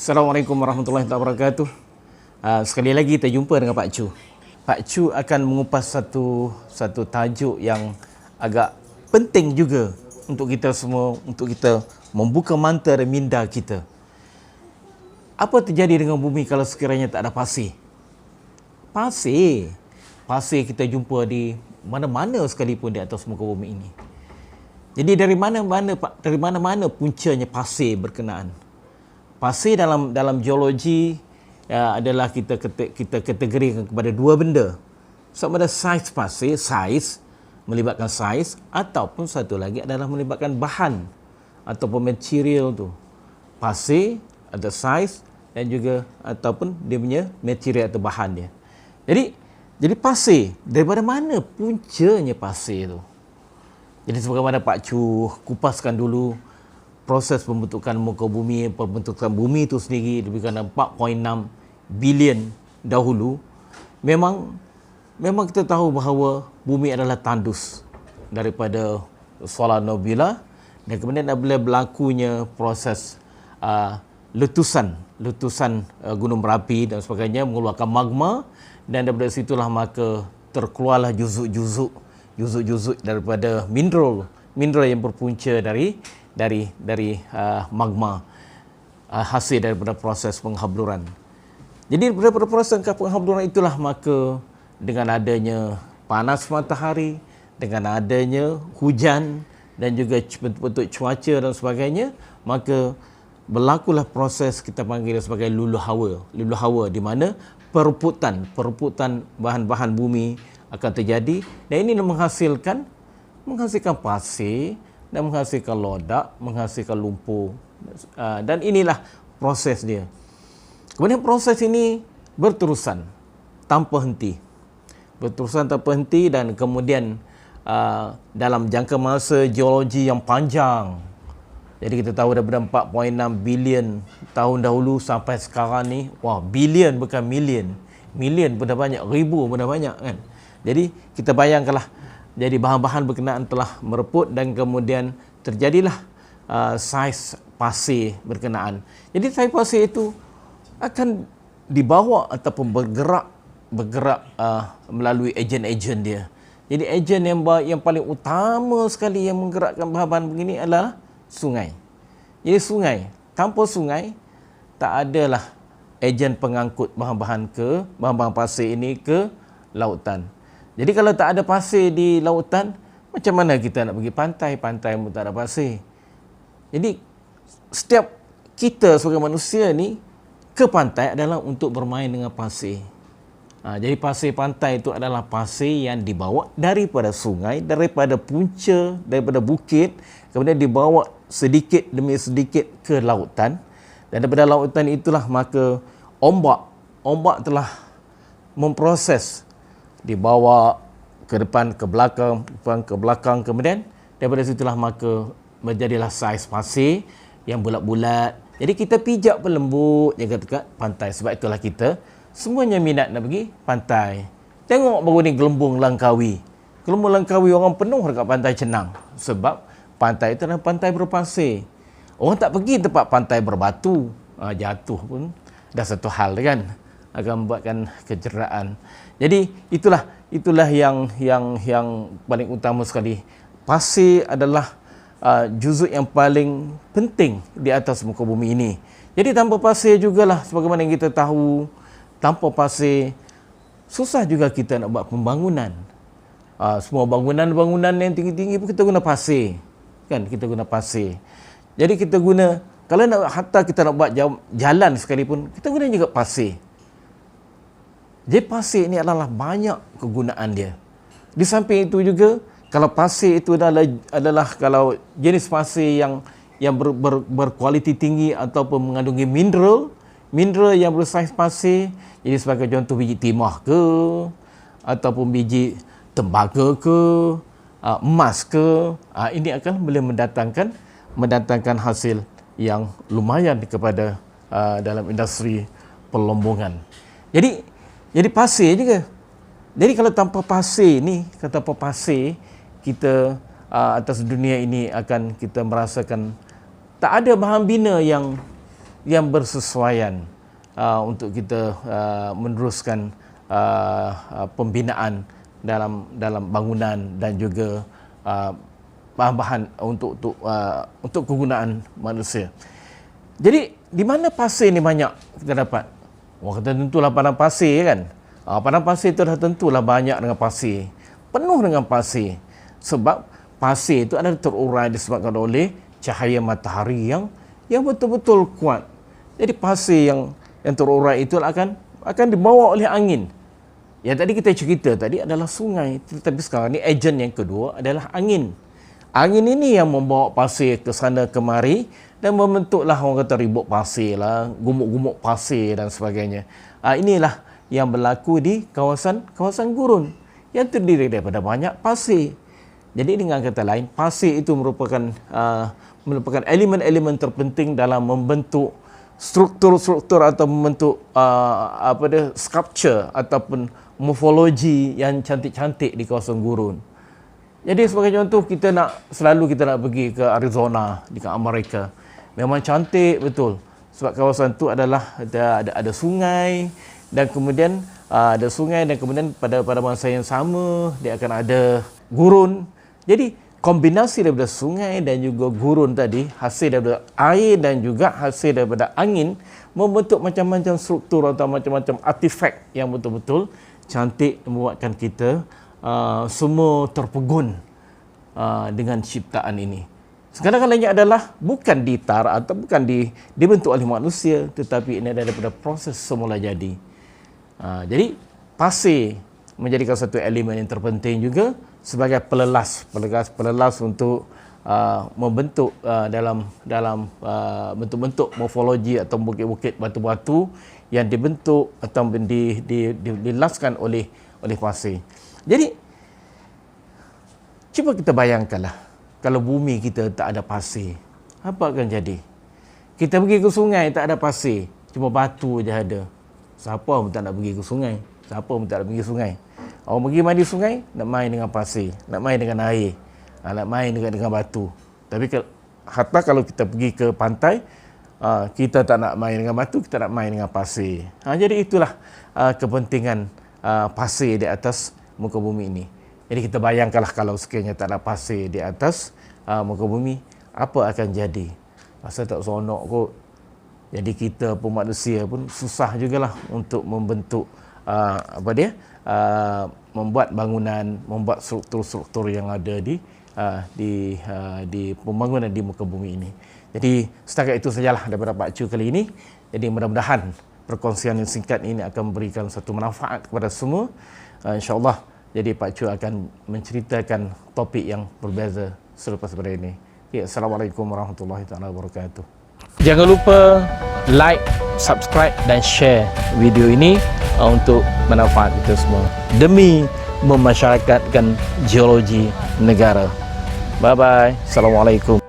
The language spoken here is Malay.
Assalamualaikum warahmatullahi wabarakatuh. Sekali lagi kita jumpa dengan Pak Chu. Pak Chu akan mengupas satu tajuk yang agak penting juga untuk kita semua, untuk kita membuka mata dan minda kita. Apa terjadi dengan bumi kalau sekiranya tak ada pasir? Pasir kita jumpa di mana-mana sekalipun di atas muka bumi ini. Jadi dari mana-mana puncanya pasir berkenaan. Pasir dalam geologi adalah kita kategorikan kepada dua benda. Sama ada saiz pasir, melibatkan saiz, ataupun satu lagi adalah melibatkan bahan ataupun material tu. Pasir ada saiz dan juga ataupun dia punya material atau bahan dia. Jadi pasir, daripada mana puncanya pasir tu? Jadi sebagaimana Pak Chu kupaskan dulu proses pembentukan muka bumi, pembentukan bumi itu sendiri lebih kurang 4.6 bilion dahulu. Memang kita tahu bahawa bumi adalah tandus daripada solar nebula, dan kemudian apabila berlakunya proses letusan gunung berapi dan sebagainya mengeluarkan magma, dan daripada situlah maka terkeluarlah juzuk-juzuk daripada mineral yang berpunca dari magma, hasil daripada proses penghabluran. Jadi daripada proses penghabluran itulah maka dengan adanya panas matahari, dengan adanya hujan dan juga bentuk cuaca dan sebagainya, maka berlakulah proses kita panggil sebagai luluh hawa, di mana perebutan bahan-bahan bumi akan terjadi, dan ini menghasilkan pasir dan menghasilkan lodak, menghasilkan lumpur, dan inilah proses dia. Kemudian proses ini berterusan tanpa henti, dan kemudian dalam jangka masa geologi yang panjang. Jadi kita tahu daripada 4.6 bilion tahun dahulu sampai sekarang ni, bilion bukan million pun dah banyak, ribu pun dah banyak kan. Jadi kita bayangkanlah, jadi bahan-bahan berkenaan telah mereput dan kemudian terjadilah saiz pasir berkenaan. Jadi saiz pasir itu akan dibawa ataupun bergerak melalui ejen-ejen dia. Jadi ejen yang paling utama sekali yang menggerakkan bahan-bahan begini adalah sungai. Jadi sungai, tanpa sungai tak adalah ejen pengangkut bahan-bahan pasir ini ke lautan. Jadi kalau tak ada pasir di lautan, macam mana kita nak pergi pantai pun tak ada pasir. Jadi setiap kita sebagai manusia ni ke pantai adalah untuk bermain dengan pasir. Jadi pasir pantai itu adalah pasir yang dibawa daripada sungai, daripada punca, daripada bukit, kemudian dibawa sedikit demi sedikit ke lautan, dan daripada lautan itulah maka ombak telah memproses, dibawa ke depan, ke belakang, kemudian daripada situlah maka menjadilah saiz pasir yang bulat-bulat. Jadi kita pijak pun lembut dekat pantai. Sebab itulah kita semuanya minat nak pergi pantai. Tengok baru ni Gelembung Langkawi orang penuh dekat pantai Cenang, sebab pantai itu adalah pantai berpasir. Orang tak pergi tempat pantai berbatu, jatuh pun dah satu hal kan, akan membuatkan kecederaan. Jadi itulah yang paling utama sekali. Pasir adalah juzuk yang paling penting di atas muka bumi ini. Jadi tanpa pasir jugalah, sebagaimana yang kita tahu, tanpa pasir susah juga kita nak buat pembangunan. Semua bangunan yang tinggi-tinggi pun kita guna pasir. Kan, kita guna pasir. Jadi kita guna, kalau hatta kita nak buat jalan sekalipun, kita guna juga pasir. Jadi pasir ini adalah banyak kegunaan dia. Di samping itu juga, kalau pasir itu adalah kalau jenis pasir yang berkualiti tinggi ataupun mengandungi mineral yang bersaiz pasir, jadi sebagai contoh biji timah ke, ataupun biji tembaga ke, emas ke, ini akan boleh mendatangkan hasil yang lumayan kepada dalam industri perlombongan. Jadi pasir juga. Jadi kalau tanpa pasir kita atas dunia ini akan kita merasakan tak ada bahan bina yang yang bersesuaian untuk kita meneruskan pembinaan dalam bangunan dan juga bahan-bahan untuk kegunaan manusia. Jadi di mana pasir ni banyak kita dapat? Wah, kata tentulah padang pasir kan. Padang pasir itu dah tentulah banyak dengan pasir. Penuh dengan pasir. Sebab pasir itu adalah terurai disebabkan oleh cahaya matahari yang betul-betul kuat. Jadi pasir yang terurai itu akan dibawa oleh angin. Yang tadi kita cerita tadi adalah sungai, tetapi sekarang ni ejen yang kedua adalah angin. Angin ini yang membawa pasir ke sana kemari dan membentuklah orang kata ribut pasir lah, gumuk-gumuk pasir dan sebagainya. Inilah yang berlaku di kawasan gurun yang terdiri daripada banyak pasir. Jadi dengan kata lain, pasir itu merupakan elemen-elemen terpenting dalam membentuk struktur-struktur atau membentuk sculpture ataupun morfologi yang cantik-cantik di kawasan gurun. Jadi sebagai contoh, kita nak pergi ke Arizona di Amerika. Memang cantik betul. Sebab kawasan tu adalah ada sungai dan kemudian pada masa yang sama dia akan ada gurun. Jadi kombinasi daripada sungai dan juga gurun tadi, hasil daripada air dan juga hasil daripada angin, membentuk macam-macam struktur atau macam-macam artifak yang betul-betul cantik, membuatkan kita semua terpegun dengan ciptaan ini. Segala-galanya adalah bukan atau bukan dibentuk oleh manusia, tetapi ini daripada proses semula jadi. Jadi pasir menjadi satu elemen yang terpenting juga sebagai pelelas untuk membentuk dalam bentuk-bentuk morfologi atau bukit-bukit batu-batu yang dibentuk atau dilaskan oleh pasir. Jadi cuba kita bayangkanlah kalau bumi kita tak ada pasir, apa akan jadi? Kita pergi ke sungai tak ada pasir, cuma batu je ada. Siapa pun tak nak pergi ke sungai? Siapa pun tak nak pergi sungai? Orang pergi mandi sungai, nak main dengan pasir, nak main dengan air, nak main dengan batu. Tapi hatta kalau kita pergi ke pantai, kita tak nak main dengan batu, kita nak main dengan pasir. Jadi itulah kepentingan pasir di atas muka bumi ini. Jadi kita bayangkanlah kalau sekiranya tak ada pasir di atas muka bumi, apa akan jadi? Masa tak seronok kot. Jadi kita pun manusia pun susah jugalah untuk membentuk membuat bangunan, membuat struktur-struktur yang ada di pembangunan di muka bumi ini. Jadi setakat itu sajalah daripada Pak Chu kali ini. Jadi mudah-mudahan perkongsian yang singkat ini akan memberikan satu manfaat kepada semua. InsyaAllah. Jadi Pak Chu akan menceritakan topik yang berbeza selepas daripada ini. Assalamualaikum warahmatullahi wabarakatuh. Jangan lupa like, subscribe dan share video ini untuk manfaat kita semua demi memasyarakatkan geologi negara. Bye bye. Assalamualaikum.